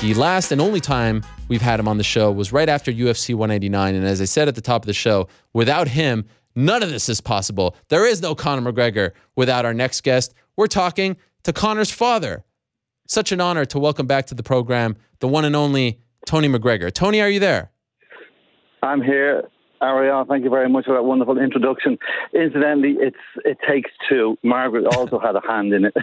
The last and only time we've had him on the show was right after UFC 189. And as I said at the top of the show, without him, none of this is possible. There is no Conor McGregor without our next guest. We're talking to Conor's father. Such an honor to welcome back to the program the one and only Tony McGregor. Tony, are you there? I'm here. Ariel, thank you very much for that wonderful introduction. Incidentally, it takes two. Margaret also had a hand in it.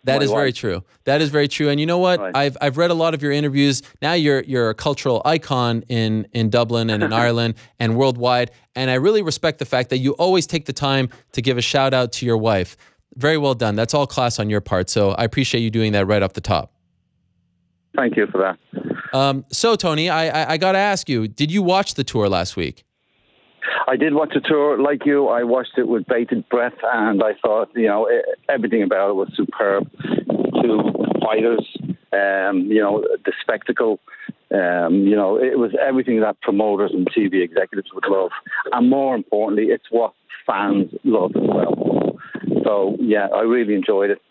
That is very true. That is very true. And you know what? Right. I've read a lot of your interviews. Now you're a cultural icon in Dublin and in Ireland and worldwide. And I really respect the fact that you always take the time to give a shout out to your wife. Very well done. That's all class on your part. So I appreciate you doing that right off the top. Thank you for that. So, Tony, I got to ask you, did you watch the tour last week? I did watch the tour. Like you, I watched it with bated breath, and I thought, everything about it was superb. Two fighters, the spectacle, it was everything that promoters and TV executives would love. And more importantly, it's what fans love as well. So, yeah, I really enjoyed it.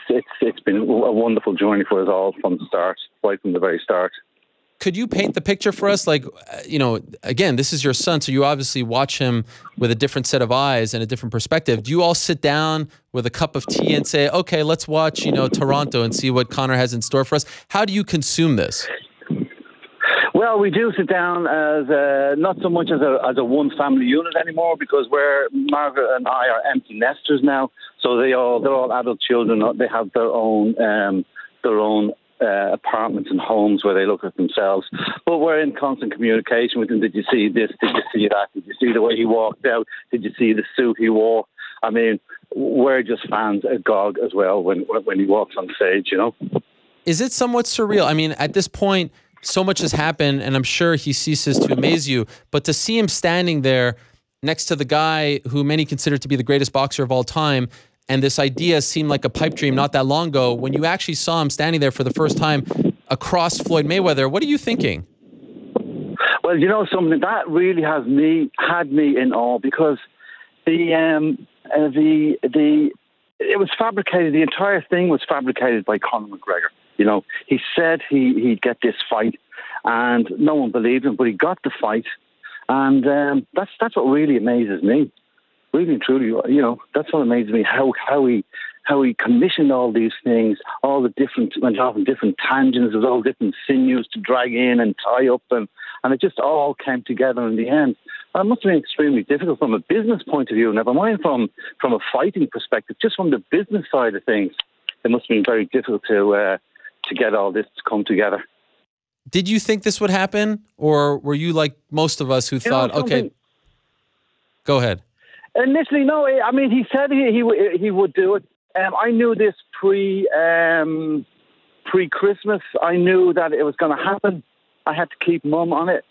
It's been a wonderful journey for us all from the start, right from the very start. Could you paint the picture for us? Like, again, this is your son, so you obviously watch him with a different set of eyes and a different perspective. Do you all sit down with a cup of tea and say, okay, let's watch, Toronto and see what Conor has in store for us? How do you consume this? Well, we do sit down as not so much as a one family unit anymore, because Margaret and I are empty nesters now. So they're all adult children. They have their own apartments and homes where they look at themselves. But we're in constant communication with them. Did you see this? Did you see that? Did you see the way he walked out? Did you see the suit he wore? I mean, we're just fans agog as well when he walks on stage. Is it somewhat surreal? I mean, at this point, so much has happened, and I'm sure he ceases to amaze you. But to see him standing there next to the guy who many consider to be the greatest boxer of all time, and this idea seemed like a pipe dream not that long ago, when you actually saw him standing there for the first time across Floyd Mayweather, what are you thinking? Well, something that really had me in awe, because it was fabricated. The entire thing was fabricated by Conor McGregor. He said he'd get this fight, and no one believed him, but he got the fight, and that's what really amazes me. Really and truly, that's what amazes me. How he commissioned all these things, went off in different tangents, there was all different sinews to drag in and tie up, and it just all came together in the end. And it must have been extremely difficult from a business point of view, never mind from a fighting perspective. Just from the business side of things, it must have been very difficult to get all this to come together. Did you think this would happen, or were you like most of us who thought, okay, go ahead? Initially, no. I mean, he said he would do it. I knew this pre-Christmas. I knew that it was going to happen. I had to keep mum on it.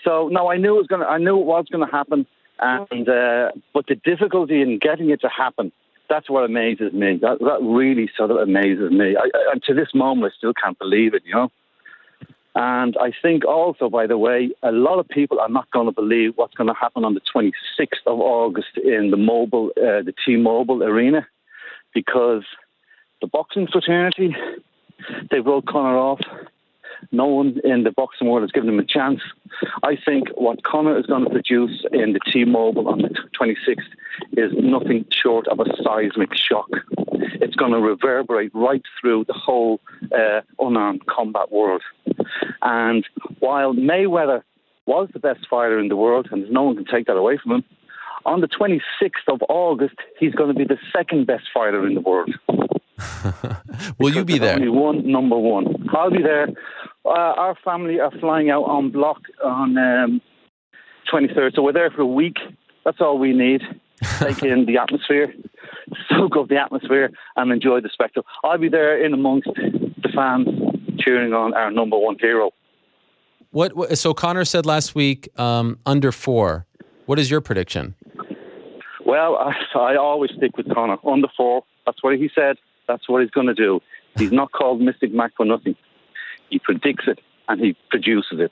So no, I knew it was going to happen. And but the difficulty in getting it to happen, that's what amazes me. That really sort of amazes me. And to this moment, I still can't believe it. And I think also, by the way, a lot of people are not going to believe what's going to happen on the 26th of August in the T-Mobile Arena, because the boxing fraternity, they wrote Conor off. No one in the boxing world has given him a chance. I think what Conor is going to produce in the T-Mobile on the 26th is nothing short of a seismic shock. It's going to reverberate right through the whole unarmed combat world. And while Mayweather was the best fighter in the world, and no one can take that away from him, on the 26th of August, he's going to be the second best fighter in the world. Will you be there? Only one number one. I'll be there. Our family are flying out en bloc on 23rd, so we're there for a week. That's all we need. Take in the atmosphere, soak up the atmosphere, and enjoy the spectacle. I'll be there in amongst the fans, cheering on our number one hero. So Conor said last week, under 4. What is your prediction? Well, I always stick with Conor. Under 4. That's what he said. That's what he's going to do. He's not called Mystic Mac for nothing. He predicts it and he produces it.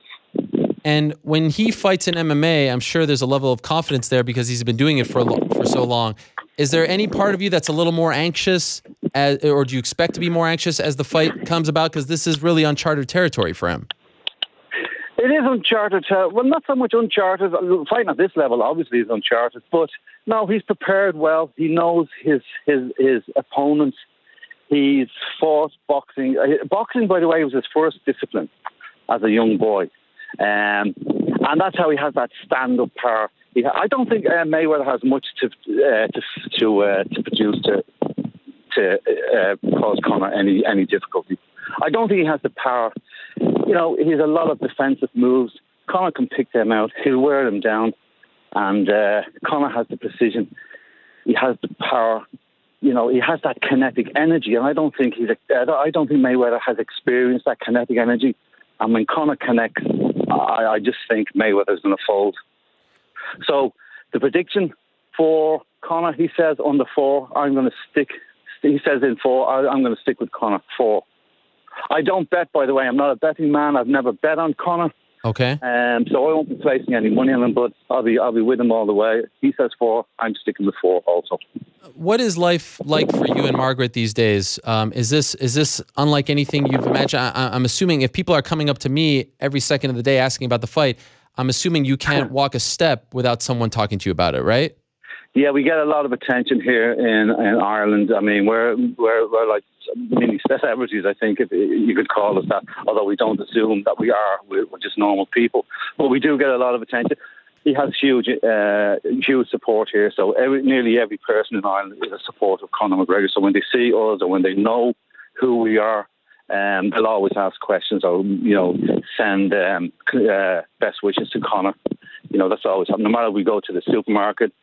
And when he fights in MMA, I'm sure there's a level of confidence there because he's been doing it for so long. Is there any part of you that's a little more anxious or do you expect to be more anxious as the fight comes about? Because this is really uncharted territory for him. It is uncharted. Well, not so much uncharted. Fighting at this level obviously is uncharted, but no, he's prepared well. He knows his opponents. He's fought boxing. Boxing, by the way, was his first discipline as a young boy, and that's how he has that stand-up power. I don't think Mayweather has much to produce to cause Conor any difficulty. I don't think he has the power. He has a lot of defensive moves. Conor can pick them out. He'll wear them down, and Conor has the precision. He has the power. He has that kinetic energy, and I don't think Mayweather has experienced that kinetic energy. And when Conor connects, I just think Mayweather's going to fold. So the prediction for Conor, he says under 4, I'm going to stick. He says in 4, I'm going to stick with Conor 4. I don't bet, by the way. I'm not a betting man. I've never bet on Conor. Okay. So I won't be placing any money on him, but I'll be with him all the way. He says 4. I'm sticking with 4 also. What is life like for you and Margaret these days? Is this unlike anything you've imagined? I'm assuming if people are coming up to me every second of the day asking about the fight, I'm assuming you can't walk a step without someone talking to you about it, right? Yeah, we get a lot of attention here in Ireland. I mean, we're like mini celebrities, I think, if you could call us that. Although we don't assume that we are. We're just normal people, but we do get a lot of attention. He has huge support here. So nearly every person in Ireland is a supporter of Conor McGregor. So when they see us or when they know who we are, they'll always ask questions or send best wishes to Conor. That's always happening. No matter we go to the supermarket,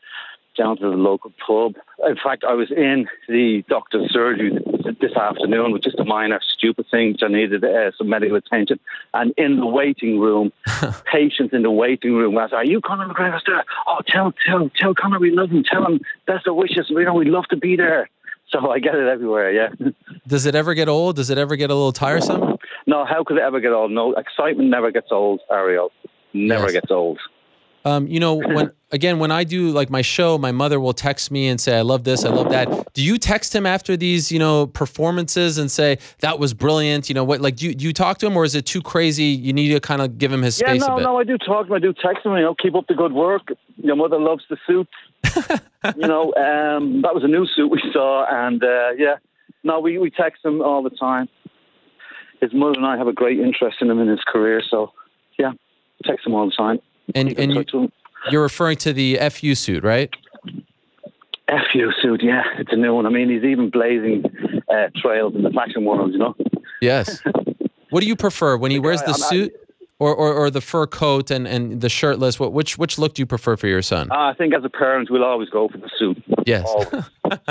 down to the local pub. In fact, I was in the doctor's surgery this afternoon with just a minor stupid thing which I needed some medical attention. And in the waiting room, patients in the waiting room asked, "Are you Conor McGregor's there? Oh, tell Conor we love him. Tell him best of wishes. We'd love to be there." So I get it everywhere, yeah. Does it ever get old? Does it ever get a little tiresome? No, how could it ever get old? No, excitement never gets old, Ariel. Never gets old. When I do like my show, my mother will text me and say, "I love this, I love that." Do you text him after these, performances and say that was brilliant? Do you talk to him, or is it too crazy? You need to kind of give him his space a bit. No, I do talk to him. I do text him. Keep up the good work. Your mother loves the suit. That was a new suit we saw, and we text him all the time. His mother and I have a great interest in him in his career, so yeah, text him all the time. And you're referring to the FU suit, right? FU suit, yeah. It's a new one. I mean, he's even blazing trails in the fashion world, Yes. What do you prefer, when he wears the suit or the fur coat and the shirtless? Which look do you prefer for your son? I think as a parent, we'll always go for the suit. Yes. Always.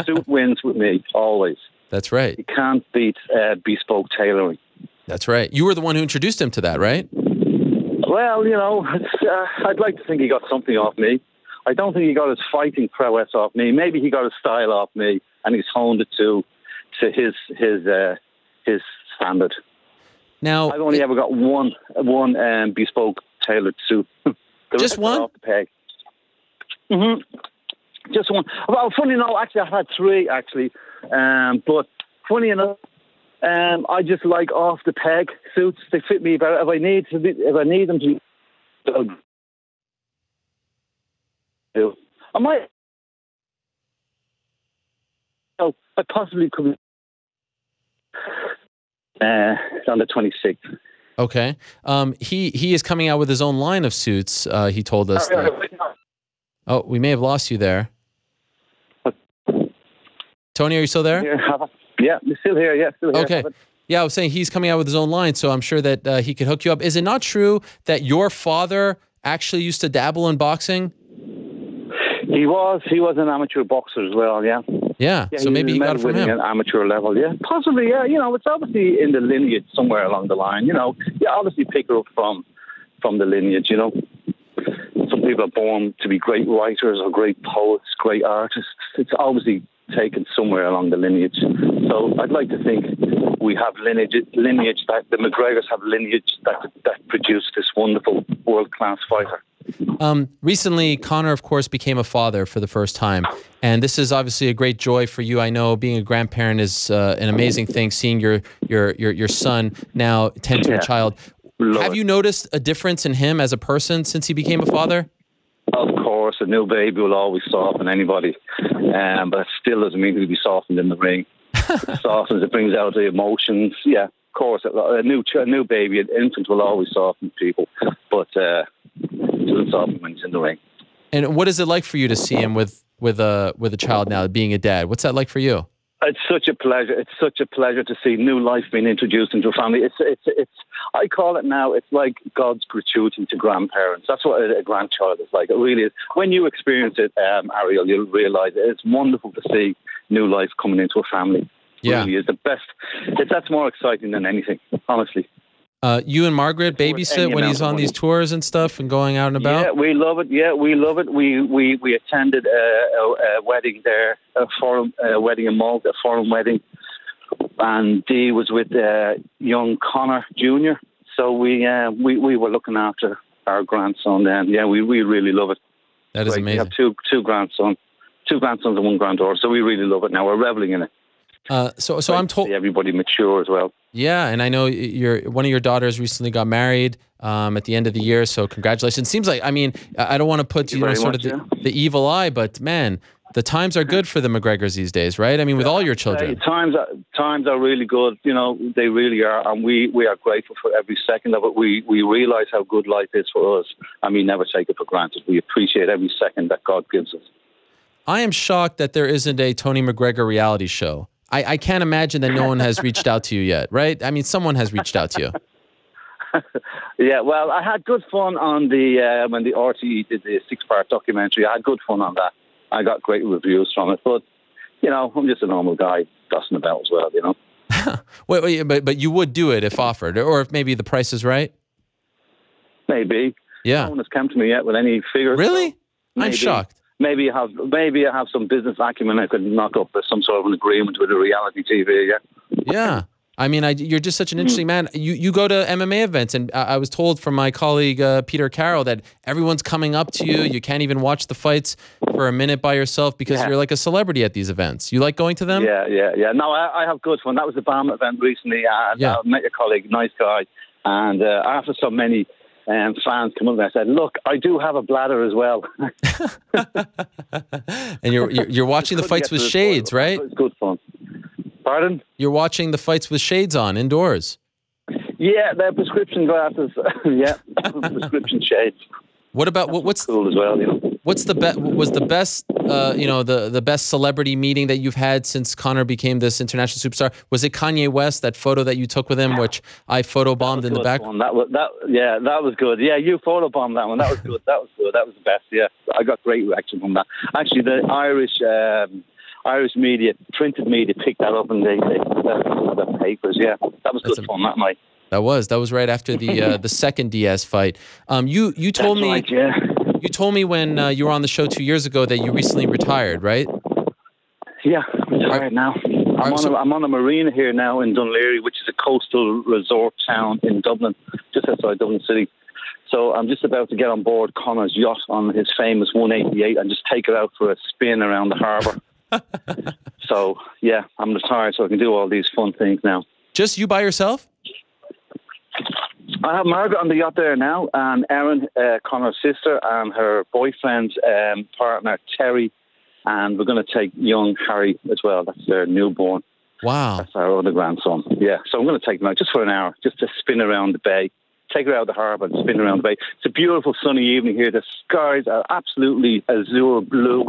Suit wins with me, always. That's right. You can't beat bespoke tailoring. That's right. You were the one who introduced him to that, right? Well, I'd like to think he got something off me. I don't think he got his fighting prowess off me. Maybe he got his style off me, and he's honed it to his standard. Now, I've only ever got one bespoke tailored suit. Just one? Off the peg. Mm-hmm. Just one. Well, funny enough, actually, I've had 3 actually, but funny enough. I just like off the peg suits. They fit me better. If I need them to, I might. I possibly could. On the 26th. Okay. He is coming out with his own line of suits. He told us. Oh, we may have lost you there. Tony, are you still there? Yeah, I'm still here. Yeah, still here. Okay. Yeah, I was saying he's coming out with his own line, so I'm sure that he could hook you up. Is it not true that your father actually used to dabble in boxing? He was an amateur boxer as well, yeah. Yeah, so maybe he got it from him. At amateur level, yeah. Possibly, yeah. It's obviously in the lineage somewhere along the line, You obviously pick it up from the lineage, Some people are born to be great writers or great poets, great artists. It's obviously taken somewhere along the lineage. So I'd like to think we have lineage that the McGregors have lineage that produced this wonderful world-class fighter. Recently, Conor, of course, became a father for the first time. And this is obviously a great joy for you. I know being a grandparent is an amazing thing, seeing your son now tend to a child. Have you noticed a difference in him as a person since he became a father? Of course, a new baby will always soften anybody. But it still doesn't mean he'll be softened in the ring. It softens, it brings out the emotions. Yeah, of course, a new baby, an infant will always soften people. But it doesn't soften when he's in the ring. And what is it like for you to see him with a child now, being a dad? What's that like for you? It's such a pleasure. It's such a pleasure to see new life being introduced into a family. It's I call it now, it's like God's gratuity to grandparents. That's what a grandchild is like. It really is. When you experience it, Ariel, you'll realise it's wonderful to see new life coming into a family. It really is the best. That's more exciting than anything, honestly. You and Margaret babysit when he's on these tours and stuff and going out and about? Yeah, we love it. Yeah, we love it. We attended a wedding there, a wedding in Malta, a foreign wedding. And Dee was with young Conor Jr. So we were looking after our grandson then. Yeah, we really love it. That is amazing. We have two grandsons and one granddaughter. So we really love it now. We're reveling in it. So I'm told everybody mature as well. Yeah, and I know one of your daughters recently got married at the end of the year. So congratulations. Seems like, I mean, I don't want to put sort of the evil eye, but man, the times are good for the McGregors these days, right? I mean, with all your children. Times are really good. You know, they really are, and we are grateful for every second of it. We realise how good life is for us, and we never take it for granted. We appreciate every second that God gives us. I am shocked that there isn't a Tony McGregor reality show. I can't imagine that no one has reached out to you yet, right? I mean, someone has reached out to you. Yeah, well, I had good fun on when the RTE did the 6-part documentary. I had good fun on that. I got great reviews from it, but you know, I'm just a normal guy dossing about as well, you know. Wait, but you would do it if offered, or if maybe the price is right. Maybe. Yeah. No one has come to me yet with any figures. Really? So I'm shocked. Maybe I have some business acumen. I could knock up some sort of an agreement with a reality TV. Yeah. Yeah. I mean, you're just such an interesting man. You go to MMA events, and I was told from my colleague Peter Carroll that everyone's coming up to you. You can't even watch the fights for a minute by yourself because you're like a celebrity at these events. You like going to them? Yeah. No, I have good fun. That was the BAM event recently. I met your colleague, nice guy, and after so many fans come up and I said, "Look, I do have a bladder as well." And you're watching the fights with shades, right? It's good fun. Pardon? You're watching the fights with shades on indoors. Yeah, they're prescription glasses. Yeah, prescription shades. What about what's cool as well? You know, what's the best? Was the best? The best celebrity meeting that you've had since Conor became this international superstar? Was it Kanye West? That photo that you took with him, which I photobombed in the back. That was good. Yeah, you photobombed that one. That was good. That was good. That was the best. Yeah, I got great reaction from that. Actually, the Irish media, printed media, picked that up and they put that in the papers. Yeah, that was good fun that night. That was right after the second Diaz fight. You told me. Right, yeah. You told me when you were on the show 2 years ago that you recently retired, right? Yeah, I'm retired now. I'm on a marina here now in Dunleary, which is a coastal resort town in Dublin, just outside Dublin City. So I'm just about to get on board Conor's yacht on his famous 188 and just take it out for a spin around the harbour. So, yeah, I'm retired so I can do all these fun things now. Just you by yourself? I have Margaret on the yacht there now, and Erin, Conor's sister, and her boyfriend's partner, Terry, and we're going to take young Harry as well. That's their newborn. Wow. That's our other grandson. Yeah, so I'm going to take them out just for an hour, just to spin around the bay. Take her out of the harbour and spin around the bay. It's a beautiful sunny evening here. The skies are absolutely azure blue.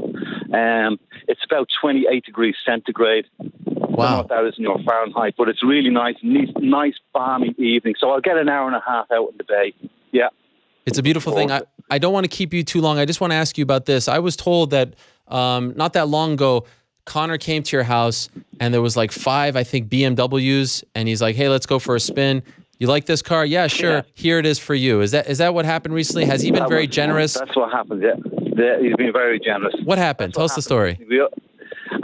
It's about 28 degrees centigrade. Wow. I don't know what that is in your Fahrenheit, but it's really nice balmy evening. So I'll get an hour and a half out in the bay. Yeah. It's a beautiful thing. I don't want to keep you too long. I just want to ask you about this. I was told that not that long ago, Conor came to your house and there was like 5, I think, BMWs. And he's like, hey, let's go for a spin. You like this car? Yeah, sure. Yeah. Here it is for you. Is that what happened recently? Has he been very generous? That's what happened, yeah. He's been very generous. What happened? Tell us the story.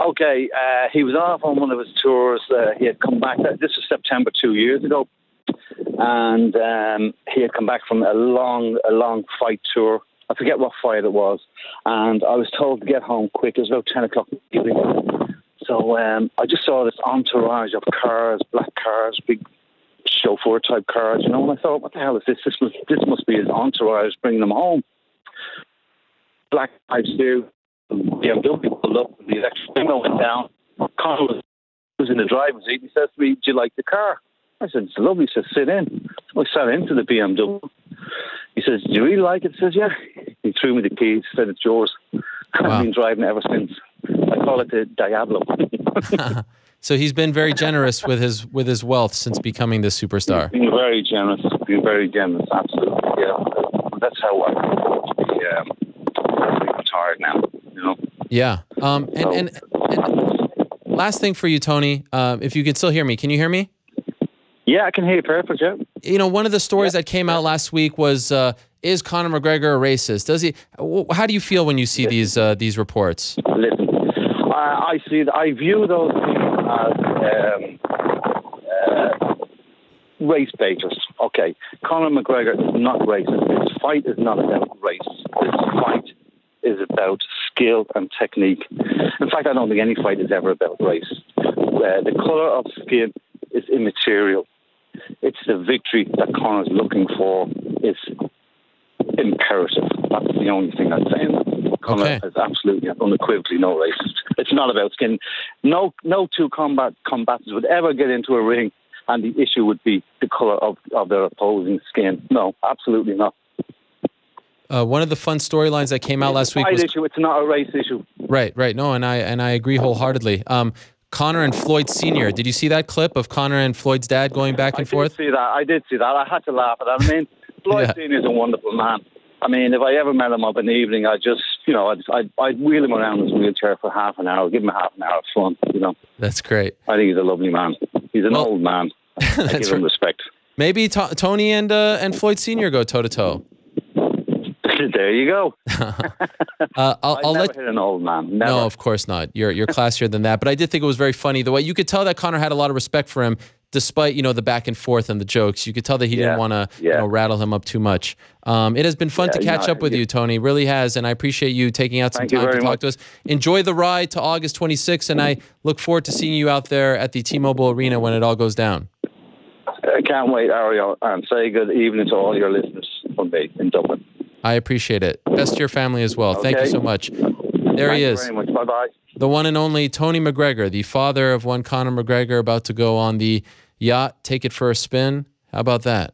Okay, he was off on one of his tours. He had come back. This was September 2 years ago. And he had come back from a long fight tour. I forget what fight it was, and I was told to get home quick. It was about 10 o'clock in the evening. So I just saw this entourage of cars, black cars, big chauffeur-type cars, you know, and I thought, what the hell is this? This must be his entourage bringing him home. Black pipes do. BMW pulled up, the electric window went down. Conor was in the driver's seat. He says to me, do you like the car? I said, it's lovely. He says, sit in. I sat into the BMW. He says, do you really like it? He says, yeah. He threw me the keys, said, it's yours. Wow. I've been driving it ever since. I call it the Diablo. So he's been very generous with his wealth since becoming this superstar. He's been very generous. Absolutely. Yeah. That's how I'm retired now, you know? Yeah. And last thing for you, Tony, if you can still hear me, can you hear me? Yeah, I can hear you perfect, yeah. You know, one of the stories that came out last week was, is Conor McGregor a racist? Does he? How do you feel when you see these reports? Listen, I view those things as race baiters. Okay, Conor McGregor is not racist. This fight is not about race. This fight is about skill and technique. In fact, I don't think any fight is ever about race. The colour of skin is immaterial. It's the victory that Conor's looking for is imperative. That's the only thing I'm saying. Conor is absolutely, unequivocally no racist. It's not about skin. No two combatants would ever get into a ring and the issue would be the colour of their opposing skin. No, absolutely not. One of the fun storylines that came out last week was... It's not a race issue. Right. No, and I agree wholeheartedly. Conor and Floyd Sr., did you see that clip of Conor and Floyd's dad going back and forth? I did see that. I had to laugh at that. I mean, Floyd Sr. is a wonderful man. I mean, if I ever met him up in the evening, I'd wheel him around his wheelchair for half an hour, give him half an hour of fun, you know. That's great. I think he's a lovely man. He's an old man. I give him respect. Maybe Tony and Floyd Sr. go toe-to-toe. There you go. I'll never hit an old man. Never. No, of course not. You're classier than that. But I did think it was very funny the way you could tell that Conor had a lot of respect for him, despite the back and forth and the jokes. You could tell that he didn't want to rattle him up too much. It has been fun to catch up with you, Tony. Really has, and I appreciate you taking out some time to talk to us. Enjoy the ride to August 26th, and I look forward to seeing you out there at the T-Mobile Arena when it all goes down. I can't wait, Ariel, and say good evening to all your listeners from me in Dublin. I appreciate it. Best to your family as well. Okay. Thank you so much. There he is. Thank you very much. Bye-bye. The one and only Tony McGregor, the father of one Conor McGregor, about to go on the yacht, take it for a spin. How about that?